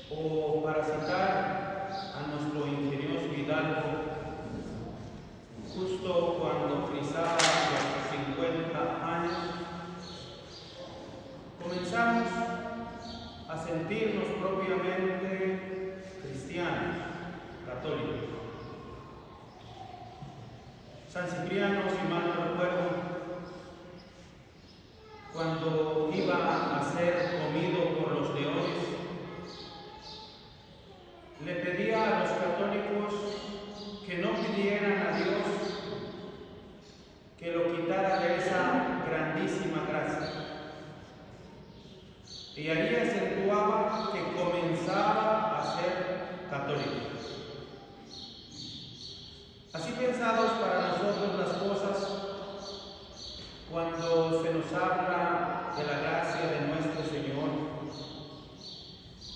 O para citar a nuestro ingenioso Hidalgo, justo cuando frisaba los 50 años, comenzamos a sentirnos propiamente cristianos, católicos. San Cipriano, si mal no recuerdo, cuando iba a ser comido por los leones, le pedía a los católicos que no pidieran a Dios que lo quitara de esa grandísima gracia. Y allí acentuaba que comenzaba a ser católico. Así pensados para nosotros las cosas, cuando se nos habla de la gracia de nuestro Señor,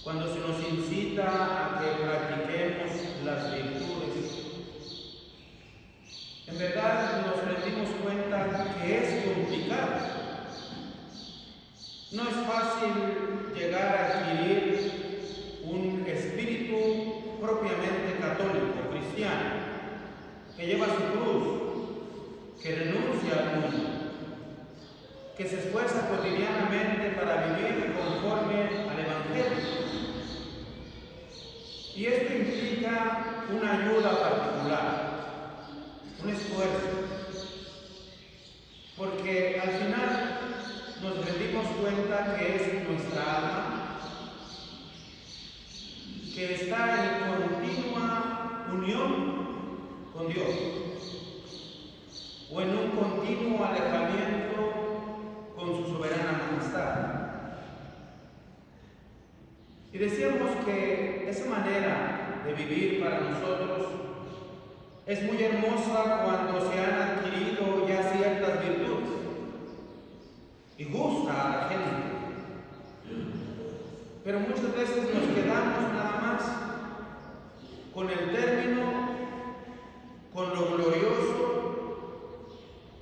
cuando se nos incita a que practiquemos las virtudes, en verdad nos rendimos cuenta que es complicado. No es fácil llegar a adquirir un espíritu propiamente católico, cristiano, que lleva su cruz, que renuncia al mundo, que se esfuerza cotidianamente para vivir conforme al Evangelio. Y esto implica una ayuda particular, un esfuerzo, porque al final nos rendimos cuenta que es nuestra alma, que está en continua unión con Dios, o en un continuo alejamiento con su soberana majestad. Y decíamos que esa manera de vivir para nosotros es muy hermosa cuando se han adquirido ya ciertas virtudes y gusta a la gente. Pero muchas veces nos quedamos nada más con el término, con lo glorioso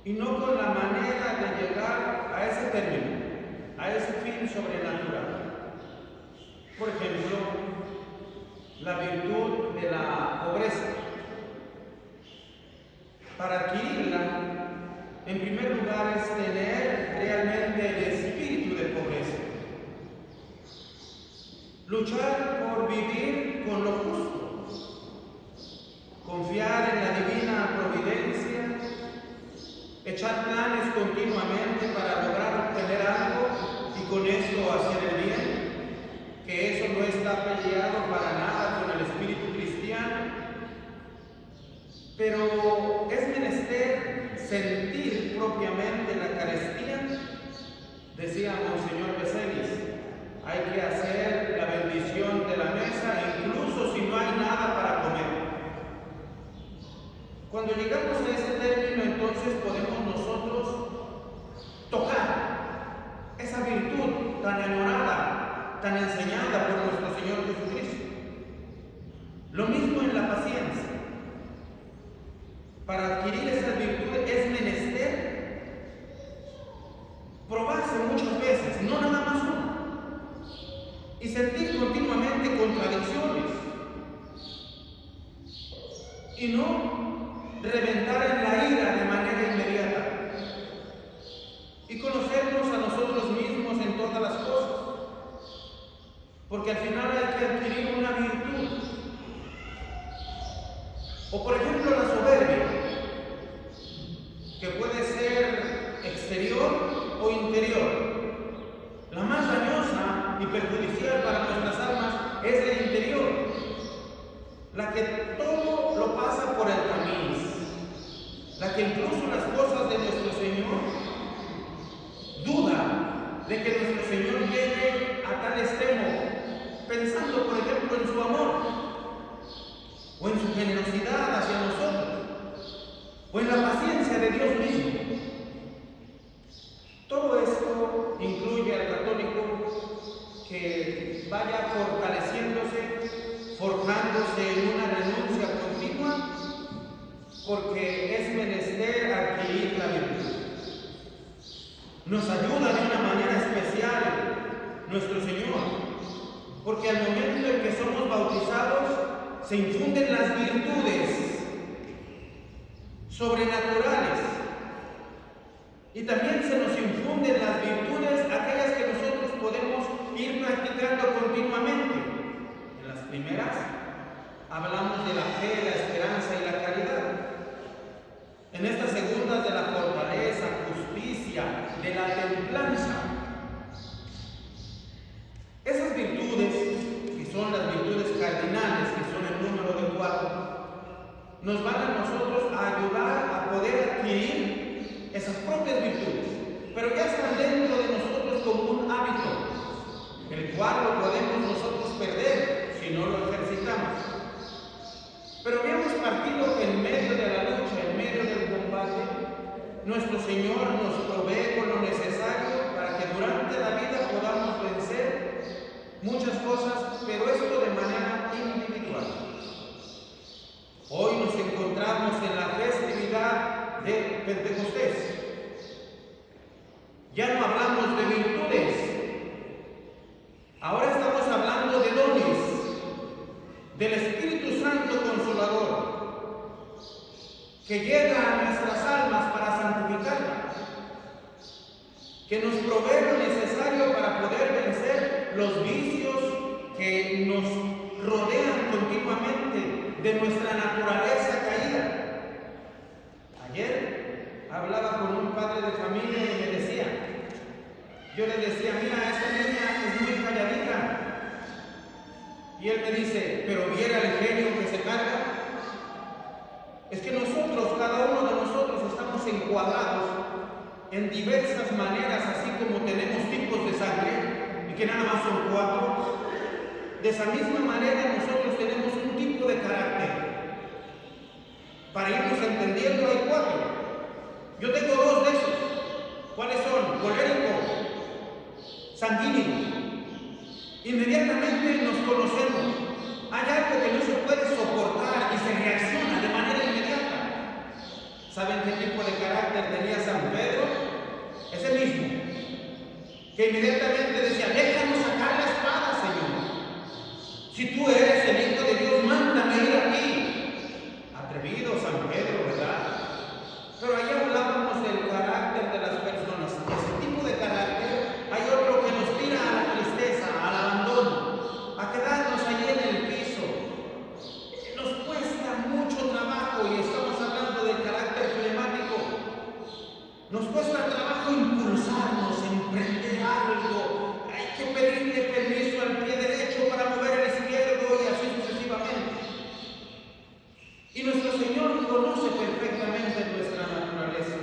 y no con la manera de llegar a ese término, a ese fin sobrenatural. Por ejemplo, la virtud de la pobreza. Para adquirirla, en primer lugar es tener realmente el espíritu de pobreza. Luchar por vivir con lo justo. Confiar en la divina providencia. Echar planes continuamente para lograr obtener algo y con esto hacer el bien. Que eso no está peleado para nada con el espíritu cristiano, pero es menester sentir propiamente la carestía. Decía Monseñor Beselis, hay que hacer la bendición de la mesa incluso si no hay nada para comer. Cuando llegamos a ese término, entonces podemos nosotros tocar esa virtud tan añorada, tan enseñada por nuestro Señor Jesucristo. Lo mismo en la paciencia. Para adquirir esa virtud es menester probarse muchas veces, no nada más una, y sentir continuamente contradicciones y no reventar en la ira de manera inmediata y conocernos a nosotros mismos en todas las cosas. Porque al final hay que adquirir una virtud. O por ejemplo la soberbia, que puede ser exterior o interior. La más dañosa y perjudicial para nuestras almas es la interior, la que todo lo pasa por el tamiz, la que incluso las cosas de nuestro Señor duda de que nuestro Señor llegue a tal extremo, pensando por ejemplo en su amor, o en su generosidad hacia nosotros, o en la paciencia de Dios mismo. Todo esto incluye al católico que vaya fortaleciéndose, forjándose en una renuncia continua, porque es menester adquirir la virtud. Nos ayuda de una manera especial nuestro Señor, porque al momento en que somos bautizados se infunden las virtudes sobrenaturales y también se nos infunden las virtudes aquellas que nosotros podemos ir practicando continuamente. En las primeras hablamos de la fe, la esperanza y la caridad. En estas segundas de la fortaleza, justicia, de la templanza. Esas virtudes, que son las virtudes cardinales, que son el número de 4, nos van a nosotros a ayudar a poder adquirir esas propias virtudes, pero ya están dentro de nosotros como un hábito, el cual lo podemos nosotros perder si no lo ejercitamos. Pero habíamos partido que en medio de la lucha, en medio del combate, nuestro Señor nos provee con lo necesario para que durante la vida podamos vencer muchas cosas, pero esto de manera individual. Hoy nos encontramos en la festividad de Pentecostés. Ya no hablamos de virtudes, ahora estamos hablando de dones, del Espíritu Santo Consolador, que llega a nuestras almas para santificarlas, que nos provee lo necesario para poder vencer los vicios que nos rodean continuamente de nuestra naturaleza caída. Ayer hablaba con un padre de familia y me decía, yo le decía, mira, esta niña es muy calladita. Y él me dice, pero viera el genio que se carga. Es que nosotros, cada uno de nosotros, estamos encuadrados en diversas maneras, así como tenemos tipos de sangre, y que nada más son 4. De esa misma manera nosotros tenemos un tipo de carácter. Para irnos entendiendo hay 4. Yo tengo 2 de esos. ¿Cuáles son? Colérico, sanguíneo. Inmediatamente nos conocemos. Hay algo que no se puede soportar y se reacciona de manera inmediata. ¿Saben qué tipo de carácter tenía San Pedro? Ese mismo, que inmediatamente decía, déjanos sacar la espada, Señor. Si tú eres el Hijo de Dios, mándame ir a ti. Atrevido San Pedro, ¿verdad? Pero ahí hablábamos del carácter de las personas. Ese tipo de carácter, hay otro que nos tira a la tristeza, al abandono, a quedarnos allí en el piso. Nos cuesta mucho trabajo, y estamos hablando del carácter flemático. Nos cuesta trabajo impulsarnos, emprender algo. Hay que pedirle permiso al pie derecho para mover el izquierdo y así sucesivamente. Y nuestro Señor conoce perfectamente nuestra naturaleza.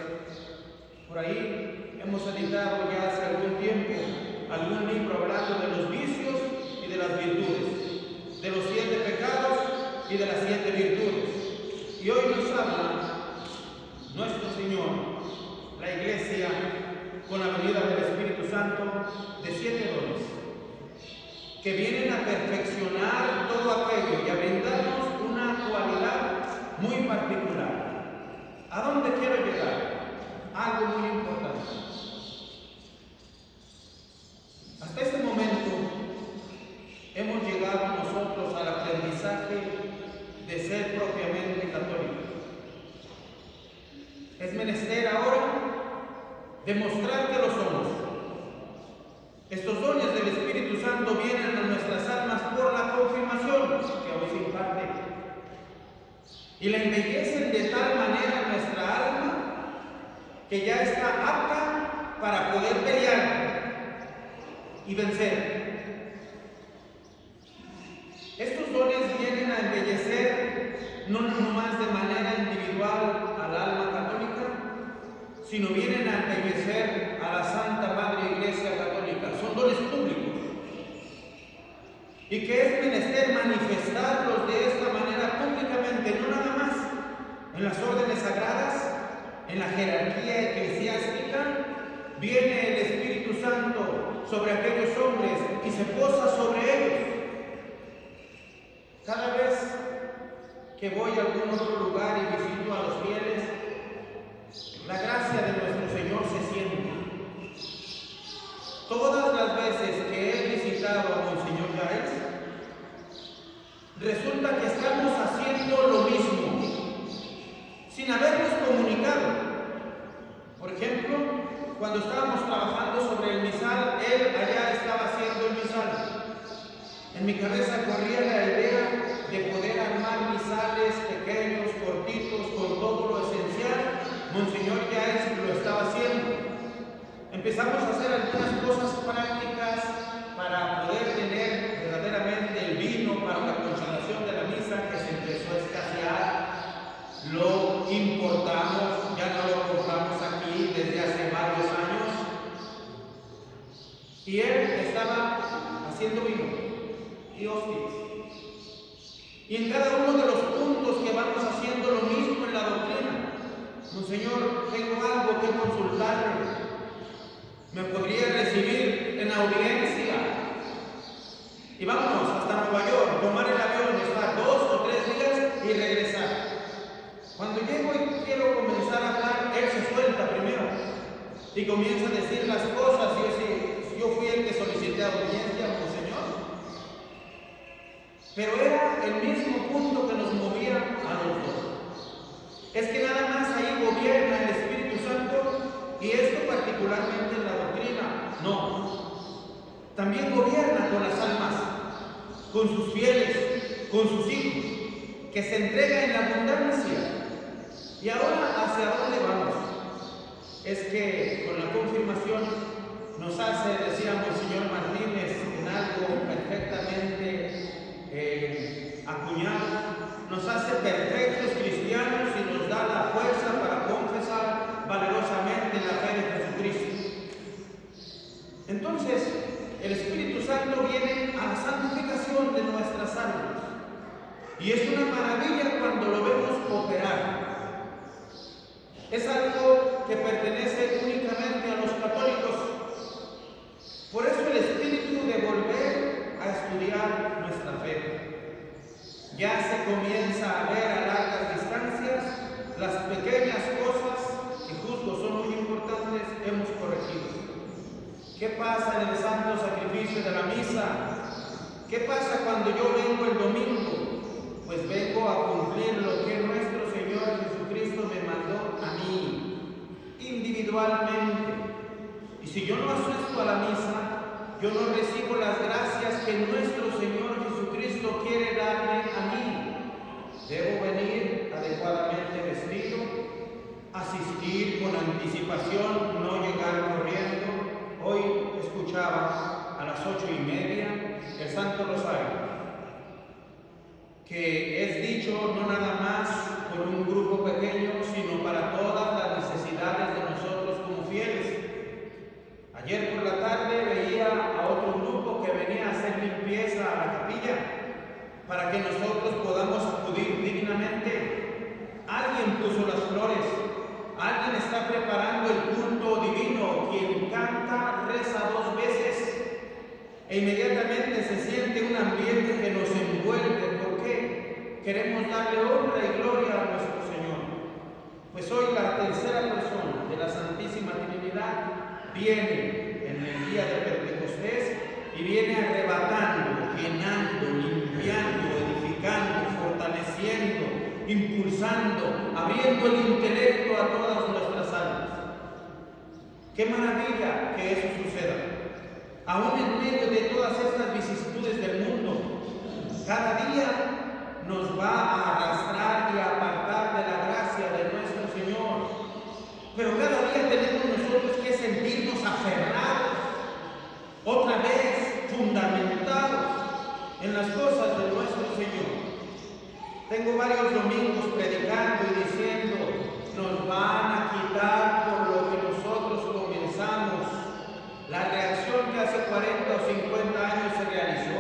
Por ahí hemos editado ya hace algún tiempo algún libro hablando de los vicios y de las virtudes, de los 7 pecados y de las 7 virtudes. Y hoy nos habla nuestro Señor, la Iglesia, con la venida del Espíritu Santo, de 7 dones que vienen a perfeccionar todo aquello y a brindarnos una cualidad muy particular. ¿A dónde quiero llegar? Algo muy importante. Hasta este momento hemos llegado nosotros al aprendizaje de ser propiamente católicos. Es menester ahora demostrar que lo somos. Estos dones del Espíritu Santo vienen a nuestras almas por la confirmación que hoy se imparte, y la embellecen de tal manera nuestra alma que ya está apta para poder pelear y vencer. Estos dones vienen a embellecer no nomás de manera individual al alma católica, sino vienen a embellecer a la Santa Madre Iglesia Católica. Son dones públicos, y que es menester manifestarlos de esta manera públicamente, no nada más en las órdenes sagradas, en la jerarquía eclesiástica. Viene el Espíritu Santo sobre aquellos hombres y se posa sobre ellos. Cada vez que voy a algún otro lugar y visito a los fieles, la gracia de nuestro Señor se siente. Todas las veces que he visitado a Monseñor Yaez, mi cabeza corría la idea de poder armar misales pequeños, cortitos, con todo lo esencial. Monseñor ya lo estaba haciendo. Empezamos a hacer algunas cosas prácticas para poder tener verdaderamente el vino para la consagración de la misa, que se empezó a escasear. Lo importamos, ya no lo compramos aquí desde hace varios años. Y él estaba haciendo vino y hostias. Y en cada uno de los puntos que vamos haciendo lo mismo en la doctrina. Monseñor, tengo algo que consultarle. ¿Me podría recibir en audiencia? Y vámonos hasta Nueva York, tomar el avión, estar 2 o 3 días y regresar. Cuando llego y quiero comenzar a hablar, él se suelta primero y comienza a decir las cosas. Y yo fui el que solicité audiencia, Monseñor. Pero era el mismo punto que nos movía a los dos. Es que nada más ahí gobierna el Espíritu Santo, y esto particularmente en la doctrina, no. También gobierna con las almas, con sus fieles, con sus hijos, que se entrega en la abundancia. Y ahora, ¿hacia dónde vamos? Es que con la confirmación nos hace, decíamos el señor Martínez, en algo perfectamente acuñado, nos hace perfectos cristianos y nos da la fuerza para confesar valerosamente la fe de Jesucristo. Entonces, el Espíritu Santo viene a la santificación de nuestras almas. Y es una maravilla cuando lo vemos operar. Es algo que pertenece únicamente a los católicos. Por eso el espíritu de volver a estudiar nuestra fe. Ya se comienza a ver a largas distancias las pequeñas cosas que justo son muy importantes, hemos corregido. ¿Qué pasa en el santo sacrificio de la misa? ¿Qué pasa cuando yo vengo el domingo? Pues vengo a cumplir lo que nuestro Señor Jesucristo me mandó a mí, individualmente. Y si yo no asisto a la misa, yo no recibo las gracias que nuestro Señor Jesucristo quiere darme a mí. Debo venir adecuadamente vestido, asistir con anticipación, no llegar corriendo. Hoy escuchaba a las 8:30 el Santo Rosario, que es dicho no nada más por un grupo pequeño, sino para todas las necesidades de nosotros como fieles. Ayer por la tarde veía a otro grupo que venía a hacer limpieza a la capilla para que nosotros podamos acudir dignamente. Alguien puso las flores, alguien está preparando el culto divino. Quien canta reza 2 veces e inmediatamente se siente un ambiente que nos envuelve. ¿Por qué? Queremos darle honra y gloria a nuestro Señor. Pues hoy la tercera persona de la Santísima Trinidad viene en el día de Pentecostés y viene arrebatando, llenando, limpiando, edificando, fortaleciendo, impulsando, abriendo el intelecto a todas nuestras almas. ¡Qué maravilla que eso suceda! Aún en medio de todas estas vicisitudes del mundo, cada día nos va a arrastrar y a apartar de la gracia de nuestro Señor. Pero cada día tenemos nosotros que sentirnos aferrados, otra vez fundamentados en las cosas de nuestro Señor. Tengo varios domingos predicando y diciendo, nos van a quitar por lo que nosotros comenzamos. La reacción que hace 40 o 50 años se realizó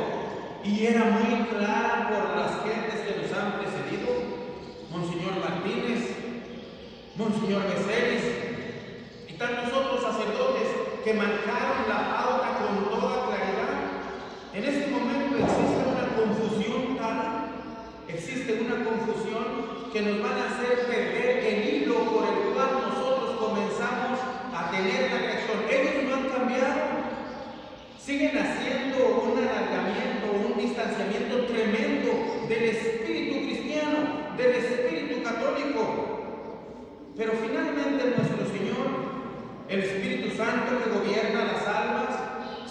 y era muy clara por las gentes que nos han precedido. Monseñor Martínez, Monseñor Becerris y tantos otros sacerdotes que marcaron la pauta con toda claridad. En este momento existe una confusión tal, existe una confusión que nos van a hacer perder el hilo por el cual nosotros comenzamos a tener la reacción. Ellos no han cambiado, siguen haciendo un alargamiento, un distanciamiento tremendo del espíritu cristiano, del espíritu católico. Pero finalmente nuestro Señor, el Espíritu Santo que gobierna las almas,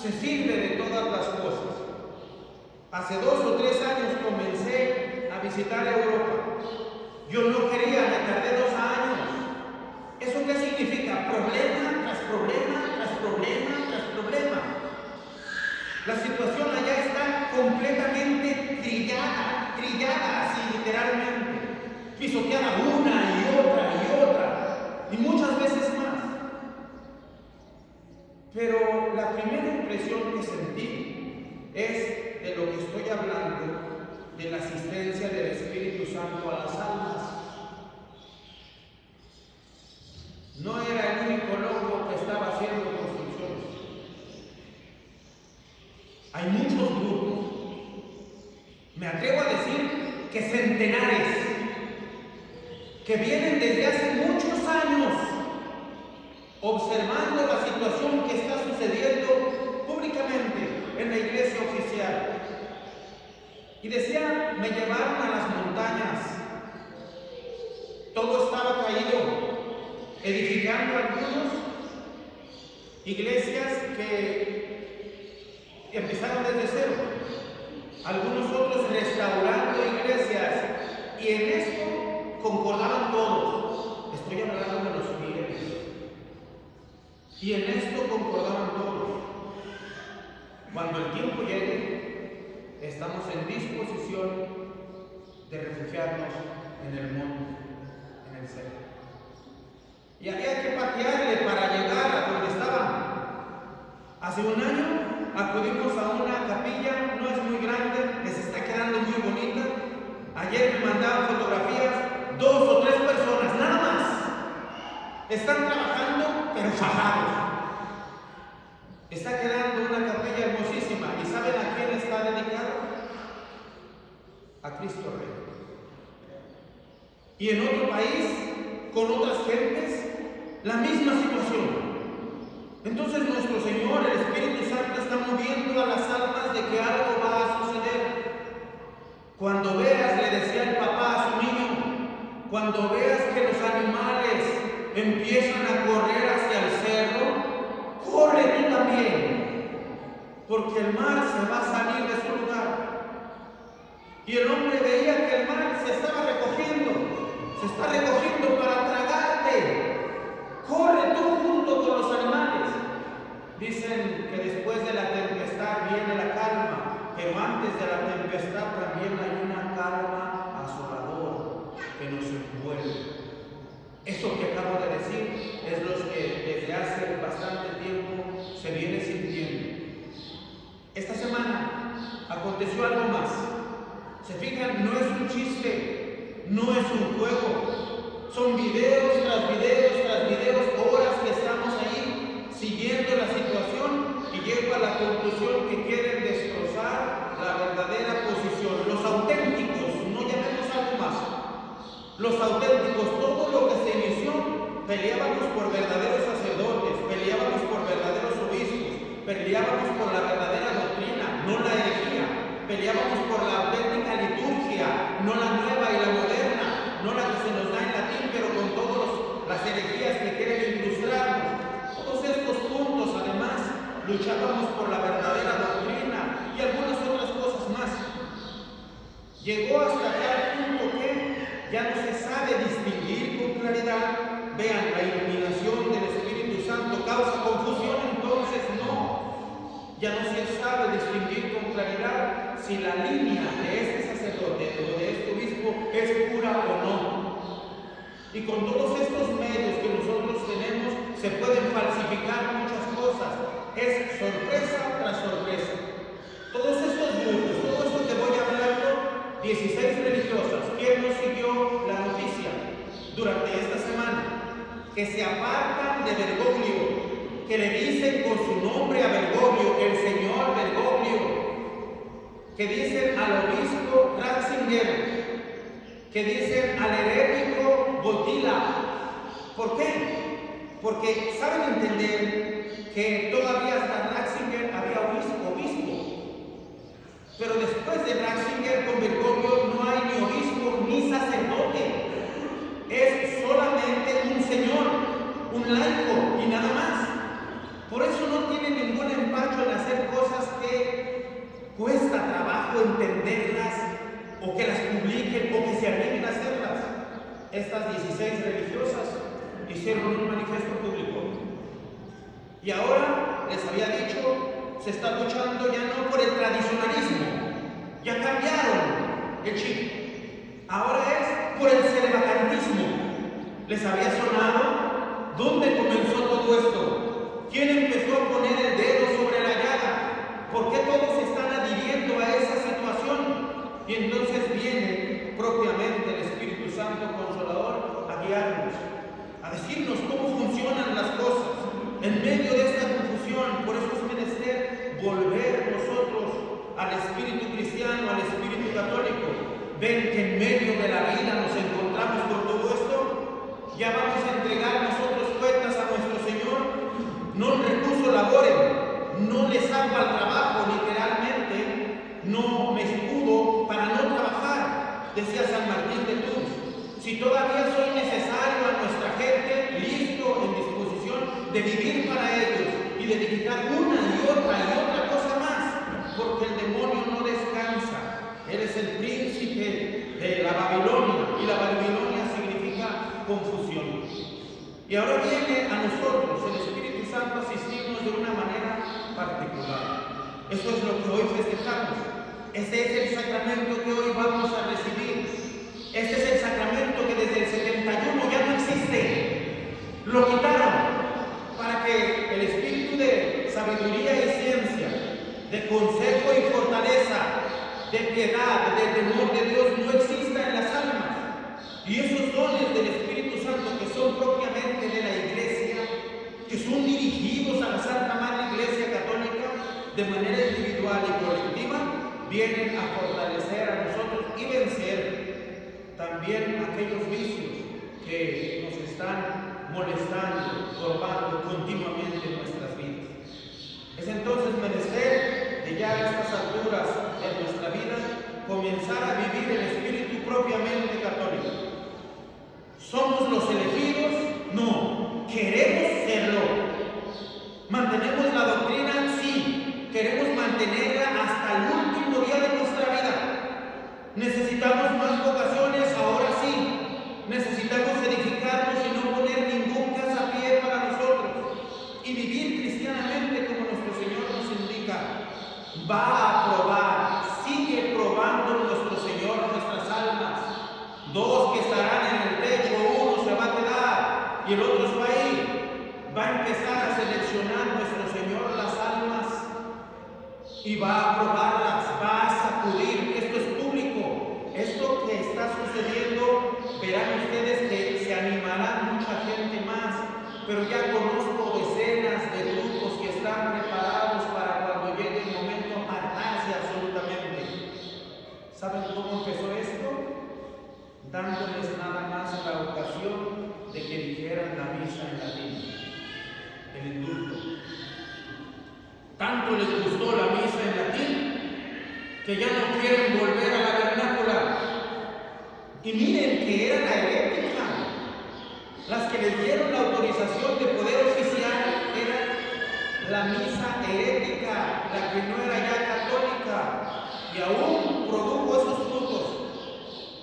se sirve de todas las cosas. hace 2 o 3 años comencé a visitar Europa. Yo no quería, me tardé 2 años. ¿Eso qué significa? Problema tras problema, tras problema, tras problema. La situación allá está completamente trillada así literalmente, pisoteada una y otra, y muchas veces más. Pero la primera impresión que sentí es de lo que estoy hablando, de la asistencia del Espíritu Santo a las almas. No era el único loco que estaba haciendo construcciones. Hay muchos grupos, me atrevo a decir que centenares, que vienen desde hace muchos años observando la situación que está sucediendo públicamente en la iglesia oficial. Y decían, me llevaron a las montañas, todo estaba caído, edificando algunos iglesias que empezaron desde cero, algunos otros restaurando iglesias, y en esto concordaban todos. Estoy hablando de los fieles, y en esto concordaban todos. Cuando el tiempo llegue, estamos en disposición de refugiarnos en el monte, en el cielo. Y había que patearle para llegar a donde estaban. Hace un año acudimos a una capilla, no es muy grande, les está quedando muy bonita. Ayer me mandaban fotografías, 2 o 3 personas, nada más. Están trabajando, pero fajados. Está quedando una capilla hermosísima. ¿Y saben a quién está dedicada? A Cristo Rey. Y en otro país, con otras gentes, la misma situación. Entonces nuestro Señor, el Espíritu Santo, está moviendo a las almas de que algo va a suceder. Cuando veas, le decía el papá a su niño, cuando veas que los animales empiezan a correr hacia el cerro, corre tú también, porque el mar se va a salir de su lugar. Y el hombre veía que el mar se está recogiendo para tragarte. Corre tú junto con los animales. Dicen que después de la tempestad viene la calma, pero antes de la tempestad también hay una calma asoladora que nos envuelve. Eso que acabo de decir es lo que desde hace bastante tiempo se viene sintiendo. Esta semana aconteció algo más. Se fijan, no es un chiste, no es un juego. Son videos tras videos tras videos, horas que estamos ahí siguiendo la situación, y llego a la conclusión que quieren destrozar la verdadera posición. Los auténticos, no llamemos algo más. Los auténticos, todo lo que se inició, peleábamos por verdaderos sacerdotes, peleábamos por verdaderos obispos, peleábamos por la verdadera doctrina, no la herejía, peleábamos por la auténtica liturgia, no la nueva y la moderna, no la que se nos da en latín, pero con todas las herejías que quieren incrustarnos. Todos estos puntos, además, luchábamos por la verdadera doctrina y algunas otras cosas más. Llegó hasta tal punto que ya no se sabe distinguir con claridad. Vean, la iluminación del Espíritu Santo causa confusión, entonces no. Ya no se sabe distinguir con claridad si la línea de este sacerdote o de este obispo es pura o no. Y con todos estos medios que nosotros tenemos, se pueden falsificar muchas cosas. Es sorpresa tras sorpresa. Todos estos grupos, todo esto que voy hablando, 16 religiosas. ¿Quién nos siguió la noticia durante esta semana? Que se apartan de Bergoglio, que le dicen con su nombre a Bergoglio, el señor Bergoglio, que dicen al obispo Ratzinger, que dicen al herético Botila. ¿Por qué? Porque saben entender que todavía hasta Ratzinger había obispo. Pero después de Ratzinger con Bergoglio no hay ni obispo ni sacerdote. Es solamente un señor, un laico y nada más. Por eso no tiene ningún empacho en hacer cosas que cuesta trabajo entenderlas, o que las publiquen, o que se animen a hacerlas. Estas 16 religiosas hicieron un manifiesto público. Y ahora, les había dicho, se está luchando ya no por el tradicionalismo, ya cambiaron el chip. Ahora es por el celebacantismo. ¿Les había sonado? ¿Dónde comenzó todo esto? ¿Quién empezó a poner el dedo sobre la llaga? ¿Por qué todos están adhiriendo a esa situación? Y entonces viene propiamente el Espíritu Santo Consolador a guiarnos, a decirnos cómo funcionan las cosas en medio de esta confusión. Por eso es menester volver nosotros al espíritu cristiano, al espíritu católico. Ven que en medio de la vida nos encontramos con todo esto. Ya vamos a entregar nosotros cuentas a nuestro Señor. No recurso laboren, no le salva el trabajo, literalmente. No me escudo para no trabajar, decía San Martín de Tours. Si todavía soy necesario a nuestra gente, listo, en disposición de vivir para ellos y de edificar una y otra cosa más, porque el demonio no descansa. Él es el príncipe de la Babilonia, y la Babilonia significa confusión. Y ahora viene a nosotros el Espíritu Santo a asistirnos de una manera particular. Eso es lo que hoy festejamos. Este es el sacramento que hoy vamos a recibir. Este es el sacramento que desde el 71 ya no existe. Lo quitaron para que el espíritu de sabiduría y ciencia, de consejo y fortaleza, de piedad, de temor de Dios no exista en las almas. Y esos dones del Espíritu Santo, que son propiamente de la Iglesia, que son dirigidos a la Santa Madre Iglesia Católica de manera individual y colectiva, vienen a fortalecer a nosotros y vencer también aquellos vicios que nos están molestando, turbando continuamente en nuestras vidas. Es entonces menester de ya a estas alturas de nuestra vida comenzar a vivir el espíritu propiamente católico. ¿Somos los elegidos? No. ¿Queremos serlo? ¿Mantenemos la doctrina? Sí. ¿Queremos mantenerla hasta el último día de nuestra vida? ¿Necesitamos más vocaciones? Ahora sí. Necesitamos edificarnos y no poner ningún casapié para nosotros y vivir cristianamente como nuestro Señor nos indica. Va a probar, sigue probando nuestro Señor nuestras almas. Dos que estarán en el techo, uno se va a quedar y el otro se va a ir. Va a empezar a seleccionar nuestro Señor las almas y va a probarlas, va a sacudir. Esto es público. Esto que está sucediendo, verán ustedes que se animará mucha gente más, pero ya conozco decenas de grupos que están preparados para cuando llegue el momento apartarse absolutamente. ¿Saben cómo empezó esto? Dándoles nada más la ocasión de que dijeran la misa en latín, el indulto. Tanto les gustó la misa en latín que ya no quieren volver a la vernácula. Y miren que era la herética. Las que les dieron la autorización de poder oficial era la misa herética, la que no era ya católica, y aún produjo esos frutos.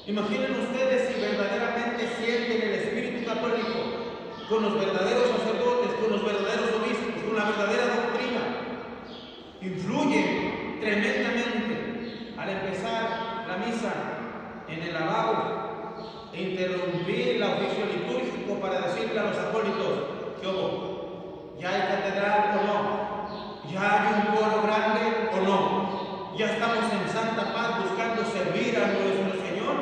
Imaginen ustedes si verdaderamente sienten el espíritu católico con los verdaderos sacerdotes, con los verdaderos obispos, con la verdadera doctrina. Influye tremendamente al empezar la misa en el lavabo e interrumpir el oficio litúrgico para decirle a los acólitos: ¿qué hubo? ¿Ya hay catedral o no? ¿Ya hay un coro grande o no? ¿Ya estamos en santa paz buscando servir a nuestro Señor?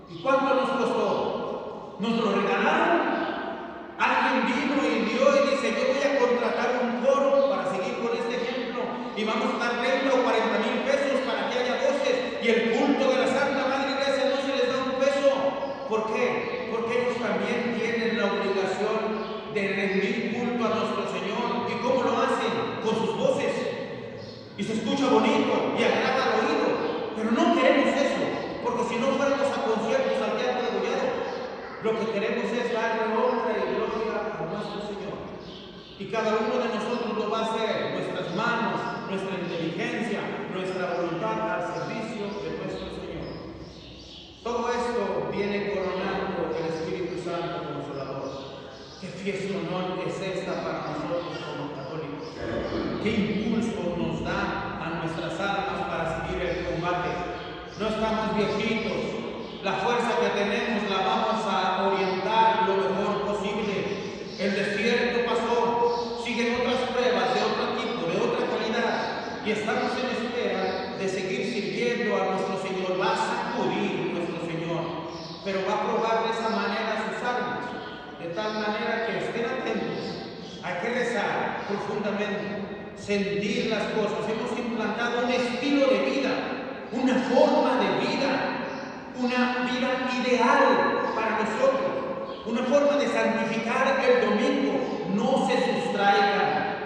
¿Y cuánto nos costó? ¿Nos lo regalaron? Alguien vino y dio y dice: yo voy a contratar un coro para seguir con este ejemplo y vamos a dar 30 o 40 mil pesos para que haya voces, y el culto de la Santa Madre Iglesia no se les da un peso. ¿Por qué? Porque ellos también tienen la obligación de rendir culto a nuestro Señor. ¿Y cómo lo hacen? Con sus voces. Y se escucha bonito y agrada al oído, pero no queremos eso, porque si no fuéramos a conciertos al Teatro de Gollado, lo que queremos es darle honra y gloria a nuestro Señor. Y cada uno de nosotros lo va a hacer, nuestras manos, nuestra inteligencia, nuestra voluntad al Señor. honor es esta para nosotros como católicos? ¿Qué impulso nos da a nuestras almas para seguir el combate? No estamos viejitos, la fuerza que tenemos la vamos a orientar lo mejor posible. El desierto pasó, siguen otras pruebas de otro tipo, de otra calidad, y estamos en espera de seguir sirviendo a nuestro Señor. Va a sacudir nuestro Señor, pero va a probar de esa manera sus almas, de tal manera que estén atentos. Hay que rezar profundamente, sentir las cosas. Hemos implantado un estilo de vida, una forma de vida, una vida ideal para nosotros, una forma de santificar el domingo. No se sustraigan.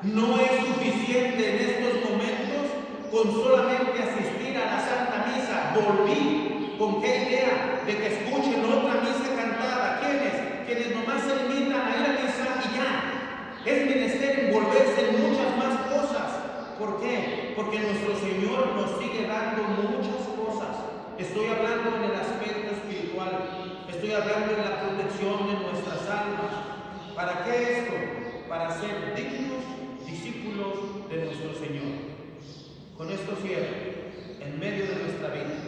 No es suficiente en estos momentos con solamente asistir a la Santa Misa. Volví. ¿Con qué idea? De que escuchen otra misa cantada. ¿Quiénes? Quienes nomás se limitan a ir a misa y ya. Es menester envolverse en muchas más cosas. ¿Por qué? Porque nuestro Señor nos sigue dando muchas cosas. Estoy hablando en el aspecto espiritual. Estoy hablando en la protección de nuestras almas. ¿Para qué esto? Para ser dignos discípulos de nuestro Señor. Con esto cierro. En medio de nuestra vida,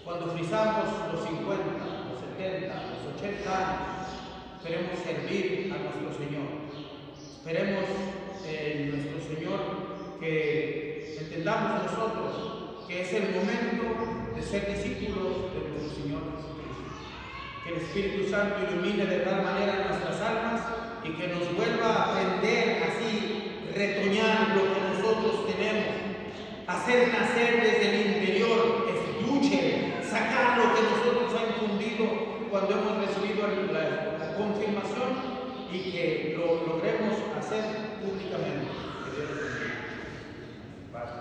cuando frisamos los 50, los 70, los 80 años, esperemos servir a nuestro Señor. Esperemos en nuestro Señor que entendamos nosotros que es el momento de ser discípulos de nuestro Señor Jesucristo. Que el Espíritu Santo ilumine de tal manera nuestras almas y que nos vuelva a aprender así, retoñar lo que nosotros tenemos, hacer nacer desde el interior, escuche, sacar lo que nosotros ha infundido cuando hemos recibido la confirmación, y que lo logremos hacer públicamente. Que Dios nos bendiga. Padre.